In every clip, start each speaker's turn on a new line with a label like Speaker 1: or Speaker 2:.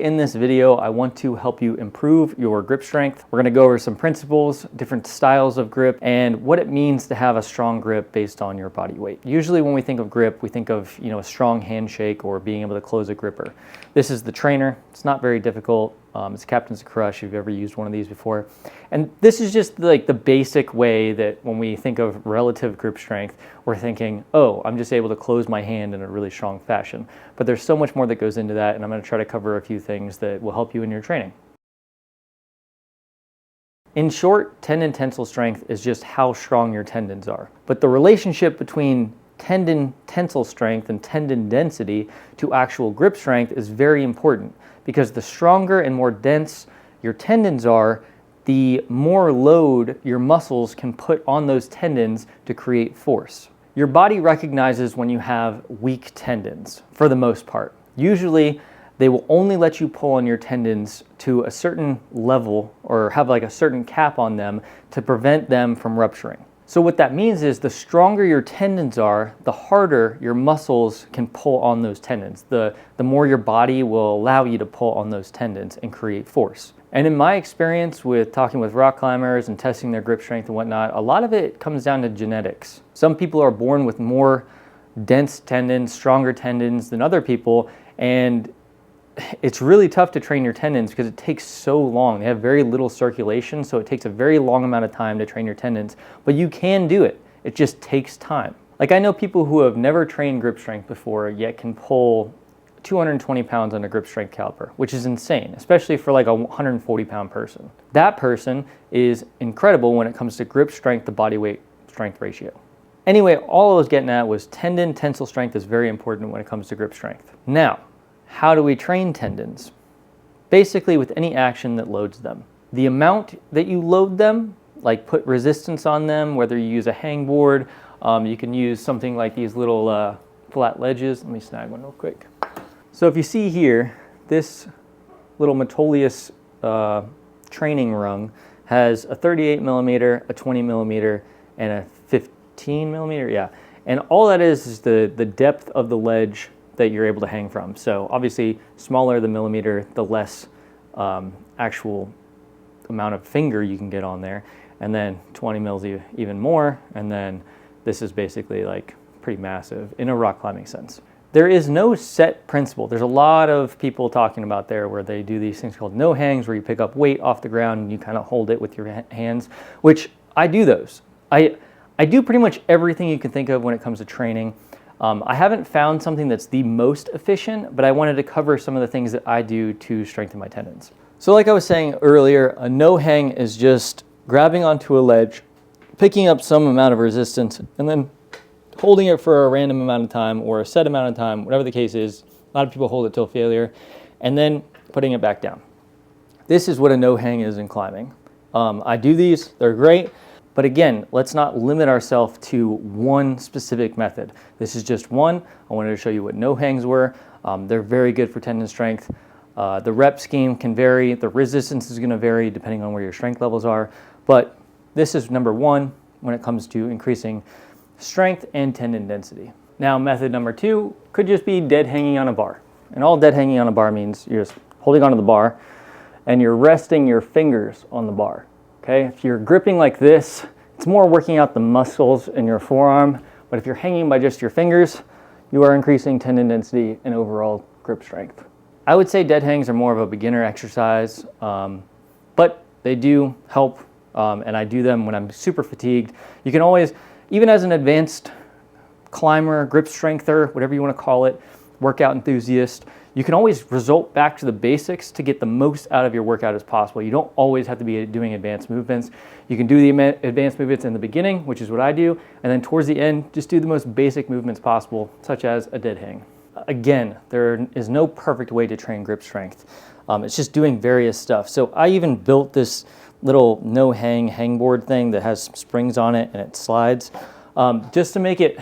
Speaker 1: In this video, I want to help you improve your grip strength. We're gonna go over some principles, different styles of grip, and what it means to have a strong grip based on your body weight. Usually when we think of grip, we think of, a strong handshake or being able to close a gripper. This is the trainer. It's not very difficult. It's Captain's Crush if you've ever used one of these before. And this is just like the basic way that when we think of relative grip strength, we're thinking, oh, I'm just able to close my hand in a really strong fashion. But there's so much more that goes into that, and I'm going to try to cover a few things that will help you in your training. In short, tendon tensile strength is just how strong your tendons are. But the relationship between tendon tensile strength and tendon density to actual grip strength is very important, because the stronger and more dense your tendons are, the more load your muscles can put on those tendons to create force. Your body recognizes when you have weak tendons, for the most part. Usually, they will only let you pull on your tendons to a certain level or have like a certain cap on them to prevent them from rupturing. So what that means is the stronger your tendons are, the harder your muscles can pull on those tendons. The more your body will allow you to pull on those tendons and create force. And in my experience with talking with rock climbers and testing their grip strength and whatnot, a lot of it comes down to genetics. Some people are born with more dense tendons, stronger tendons than other people, and it's really tough to train your tendons because it takes so long. They have very little circulation, so it takes a very long amount of time to train your tendons. But you can do it. It just takes time. Like, I know people who have never trained grip strength before, yet can pull 220 pounds on a grip strength caliper, which is insane, especially for like a 140-pound person. That person is incredible when it comes to grip strength to body weight strength ratio. Anyway, all I was getting at was tendon tensile strength is very important when it comes to grip strength. Now, how do we train tendons? Basically with any action that loads them. The amount that you load them, like put resistance on them, whether you use a hangboard, you can use something like these little flat ledges. Let me snag one real quick. So if you see here, this little Metolius training rung has a 38 millimeter, a 20 millimeter, and a 15 millimeter, yeah. And all that is the depth of the ledge that you're able to hang from. So obviously, smaller the millimeter, the less actual amount of finger you can get on there. And then 20 mils even more. And then this is basically like pretty massive in a rock climbing sense. There is no set principle. There's a lot of people talking about there where they do these things called no hangs, where you pick up weight off the ground and you kind of hold it with your hands, which I do those. I do pretty much everything you can think of when it comes to training. I haven't found something that's the most efficient, but I wanted to cover some of the things that I do to strengthen my tendons. So like I was saying earlier, a no hang is just grabbing onto a ledge, picking up some amount of resistance, and then holding it for a random amount of time or a set amount of time, whatever the case is. A lot of people hold it till failure, and then putting it back down. This is what a no hang is in climbing. I do these, they're great. But again, let's not limit ourselves to one specific method. This is just one. I wanted to show you what no hangs were. They're very good for tendon strength. The rep scheme can vary. The resistance is going to vary depending on where your strength levels are. But this is number one when it comes to increasing strength and tendon density. Now, method number two could just be dead hanging on a bar. And all dead hanging on a bar means you're just holding onto the bar and you're resting your fingers on the bar. Okay, if you're gripping like this, it's more working out the muscles in your forearm, but if you're hanging by just your fingers, you are increasing tendon density and overall grip strength. I would say dead hangs are more of a beginner exercise, but they do help, and I do them when I'm super fatigued. You can always, even as an advanced climber, grip strengther, whatever you want to call it, workout enthusiast, you can always result back to the basics to get the most out of your workout as possible. You don't always have to be doing advanced movements. You can do the advanced movements in the beginning, which is what I do, and then towards the end, just do the most basic movements possible, such as a dead hang. Again, there is no perfect way to train grip strength. It's just doing various stuff. So I even built this little no hang hangboard thing that has springs on it and it slides, just to make it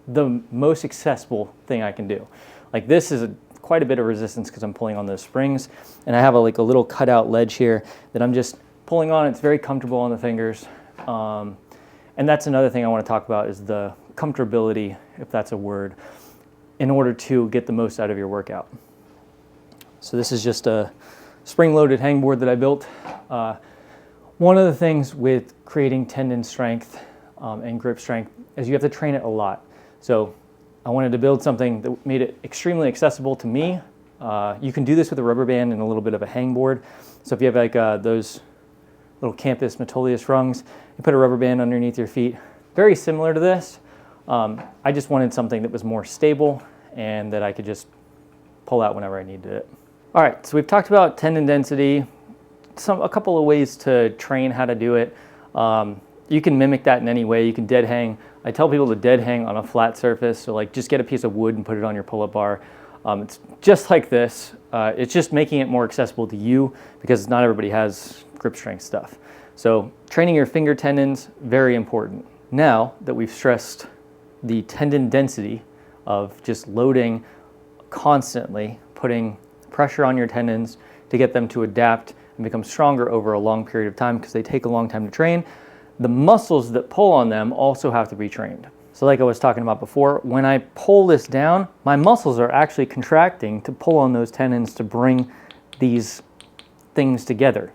Speaker 1: the most accessible thing I can do. Like, this is quite a bit of resistance because I'm pulling on those springs, and I have a little cutout ledge here that I'm just pulling on. It's very comfortable on the fingers, and that's another thing I want to talk about is the comfortability, if that's a word, in order to get the most out of your workout. So this is just a spring-loaded hangboard that I built. One of the things with creating tendon strength and grip strength is you have to train it a lot. So I wanted to build something that made it extremely accessible to me. You can do this with a rubber band and a little bit of a hangboard. So if you have like those little campus Metolius rungs, you put a rubber band underneath your feet. Very similar to this. I just wanted something that was more stable and that I could just pull out whenever I needed it. All right, so we've talked about tendon density, a couple of ways to train how to do it. You can mimic that in any way. You can dead hang. I tell people to dead hang on a flat surface. So like just get a piece of wood and put it on your pull-up bar. It's just like this. It's just making it more accessible to you because not everybody has grip strength stuff. So training your finger tendons, very important. Now that we've stressed the tendon density of just loading constantly, putting pressure on your tendons to get them to adapt and become stronger over a long period of time because they take a long time to train, the muscles that pull on them also have to be trained. So like I was talking about before, when I pull this down, my muscles are actually contracting to pull on those tendons to bring these things together.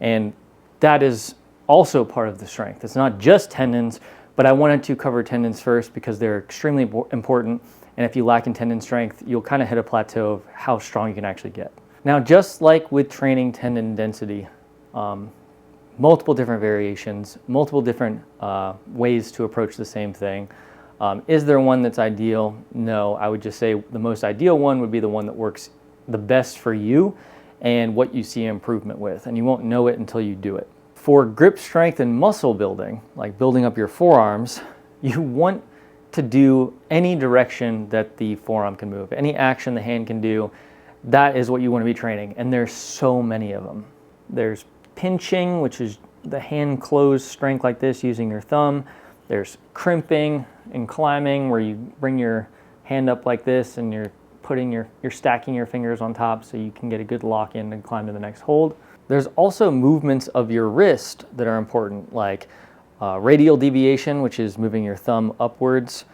Speaker 1: And that is also part of the strength. It's not just tendons, but I wanted to cover tendons first because they're extremely important. And if you lack in tendon strength, you'll kind of hit a plateau of how strong you can actually get. Now, just like with training tendon density, multiple different variations, multiple different ways to approach the same thing. Is there one that's ideal? No, I would just say the most ideal one would be the one that works the best for you and what you see improvement with, and you won't know it until you do it. For grip strength and muscle building, like building up your forearms, you want to do any direction that the forearm can move, any action the hand can do. That is what you want to be training, and there's so many of them. There's pinching, which is the hand closed strength like this using your thumb. There's crimping and climbing, where you bring your hand up like this and you're stacking your fingers on top so you can get a good lock in and climb to the next hold. There's also movements of your wrist that are important, like radial deviation, which is moving your thumb upwards,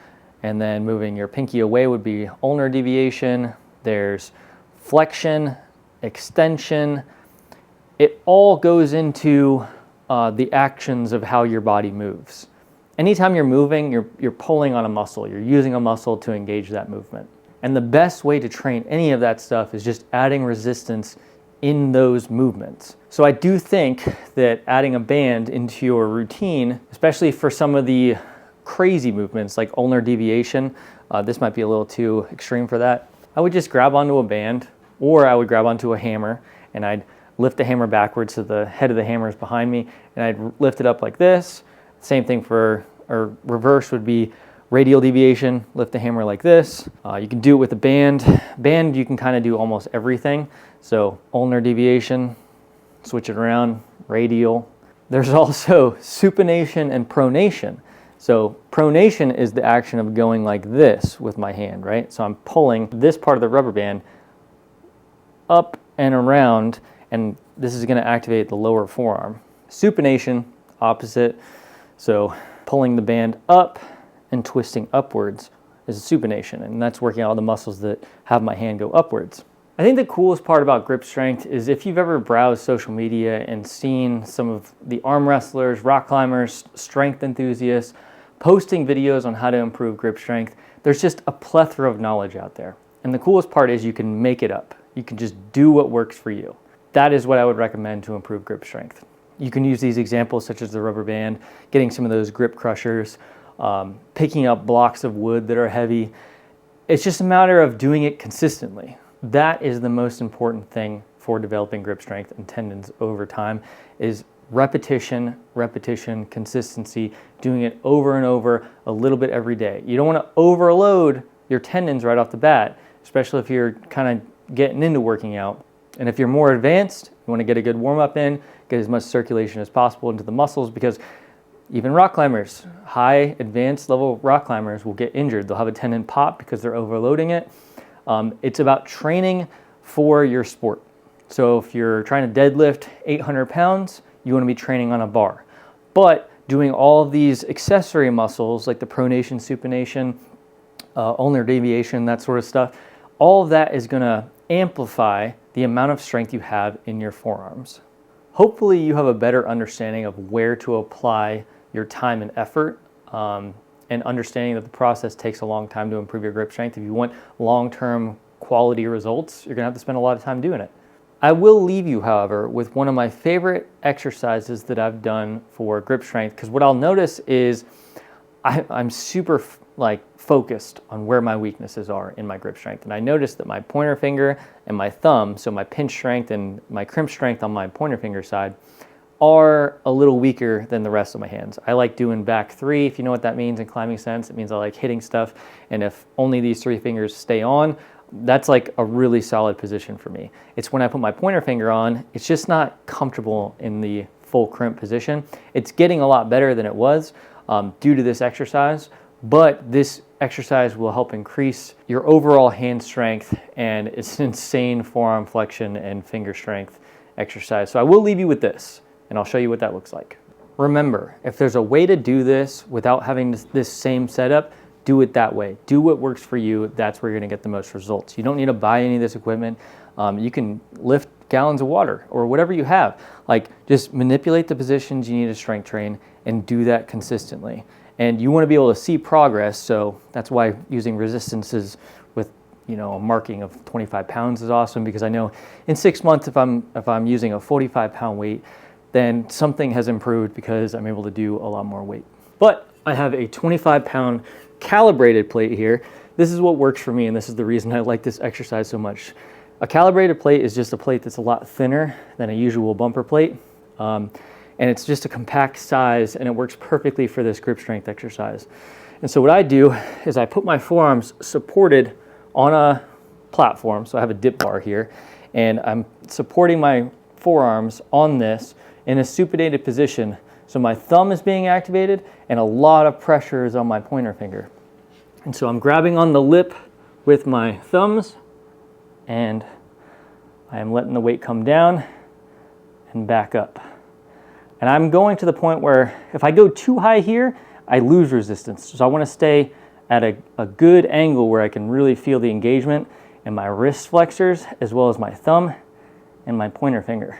Speaker 1: and then moving your pinky away would be ulnar deviation. There's flexion, extension. It all goes into the actions of how your body moves. Anytime you're moving, you're pulling on a muscle. You're using a muscle to engage that movement. And the best way to train any of that stuff is just adding resistance in those movements. So I do think that adding a band into your routine, especially for some of the crazy movements like ulnar deviation, this might be a little too extreme for that. I would just grab onto a band, or I would grab onto a hammer and I'd lift the hammer backwards so the head of the hammer is behind me, and I'd lift it up like this. Same thing or reverse would be radial deviation, lift the hammer like this. You can do it with a band. Band, you can kind of do almost everything. So ulnar deviation, switch it around, radial. There's also supination and pronation. So pronation is the action of going like this with my hand, right? So I'm pulling this part of the rubber band up and around, and this is going to activate the lower forearm. Supination, opposite. So pulling the band up and twisting upwards is supination, and that's working out the muscles that have my hand go upwards. I think the coolest part about grip strength is if you've ever browsed social media and seen some of the arm wrestlers, rock climbers, strength enthusiasts posting videos on how to improve grip strength, there's just a plethora of knowledge out there. And the coolest part is you can make it up. You can just do what works for you. That is what I would recommend to improve grip strength. You can use these examples such as the rubber band, getting some of those grip crushers, picking up blocks of wood that are heavy. It's just a matter of doing it consistently. That is the most important thing for developing grip strength and tendons over time, is repetition, repetition, consistency, doing it over and over a little bit every day. You don't want to overload your tendons right off the bat, especially if you're kind of getting into working out. And if you're more advanced, you want to get a good warm-up in, get as much circulation as possible into the muscles, because even rock climbers, high advanced level rock climbers will get injured. They'll have a tendon pop because they're overloading it. It's about training for your sport. So if you're trying to deadlift 800 pounds, you want to be training on a bar. But doing all of these accessory muscles like the pronation, supination, ulnar deviation, that sort of stuff, all of that is going to amplify the amount of strength you have in your forearms. Hopefully you have a better understanding of where to apply your time and effort, and understanding that the process takes a long time to improve your grip strength. If you want long-term quality results, you're gonna have to spend a lot of time doing it. I will leave you, however, with one of my favorite exercises that I've done for grip strength, because what I'll notice is I'm super focused on where my weaknesses are in my grip strength. And I noticed that my pointer finger and my thumb, so my pinch strength and my crimp strength on my pointer finger side, are a little weaker than the rest of my hands. I like doing back three, if you know what that means in climbing sense. It means I like hitting stuff, and if only these three fingers stay on, that's like a really solid position for me. It's when I put my pointer finger on, it's just not comfortable in the full crimp position. It's getting a lot better than it was due to this exercise, but this exercise will help increase your overall hand strength, and it's an insane forearm flexion and finger strength exercise. So I will leave you with this, and I'll show you what that looks like. Remember, if there's a way to do this without having this same setup, do it that way. Do what works for you. That's where you're gonna get the most results. You don't need to buy any of this equipment. You can lift gallons of water or whatever you have. Like, just manipulate the positions you need to strength train and do that consistently. And you wanna be able to see progress, so that's why using resistances with a marking of 25 pounds is awesome, because I know in 6 months if I'm using a 45-pound weight, then something has improved because I'm able to do a lot more weight. But I have a 25-pound calibrated plate here. This is what works for me, and this is the reason I like this exercise so much. A calibrated plate is just a plate that's a lot thinner than a usual bumper plate, and it's just a compact size, and it works perfectly for this grip strength exercise. And so what I do is I put my forearms supported on a platform, so I have a dip bar here, and I'm supporting my forearms on this in a supinated position. So my thumb is being activated and a lot of pressure is on my pointer finger. And so I'm grabbing on the lip with my thumbs, and I am letting the weight come down and back up. And I'm going to the point where if I go too high here, I lose resistance. So I want to stay at a good angle where I can really feel the engagement in my wrist flexors as well as my thumb and my pointer finger.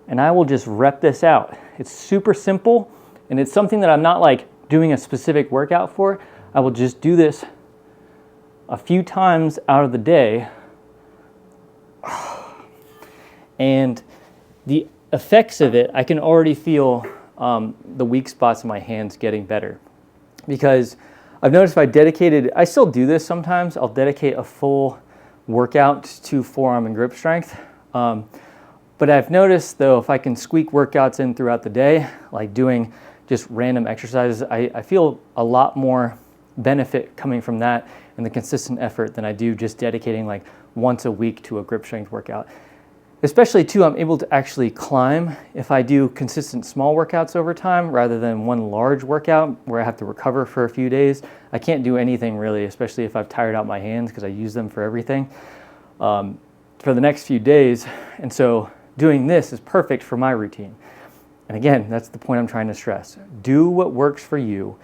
Speaker 1: And I will just rep this out. It's super simple, and it's something that I'm not like doing a specific workout for. I will just do this a few times out of the day. And the effects of it, I can already feel the weak spots in my hands getting better. Because I've noticed if I still do this sometimes, I'll dedicate a full workout to forearm and grip strength. But I've noticed though, if I can squeak workouts in throughout the day, like doing just random exercises, I feel a lot more benefit coming from that and the consistent effort than I do just dedicating like once a week to a grip strength workout. Especially too, I'm able to actually climb if I do consistent small workouts over time rather than one large workout where I have to recover for a few days. I can't do anything really, especially if I've tired out my hands because I use them for everything for the next few days. And so doing this is perfect for my routine. And again, that's the point I'm trying to stress. Do what works for you,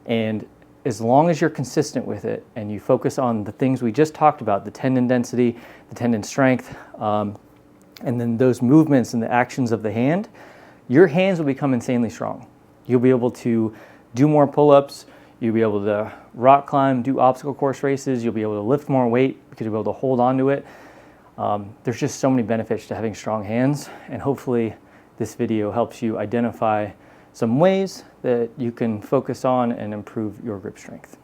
Speaker 1: and as long as you're consistent with it and you focus on the things we just talked about, the tendon density, the tendon strength, and then those movements and the actions of the hand, your hands will become insanely strong. You'll be able to do more pull-ups, you'll be able to rock climb, do obstacle course races, you'll be able to lift more weight because you'll be able to hold on to it. There's just so many benefits to having strong hands, and hopefully this video helps you identify some ways that you can focus on and improve your grip strength.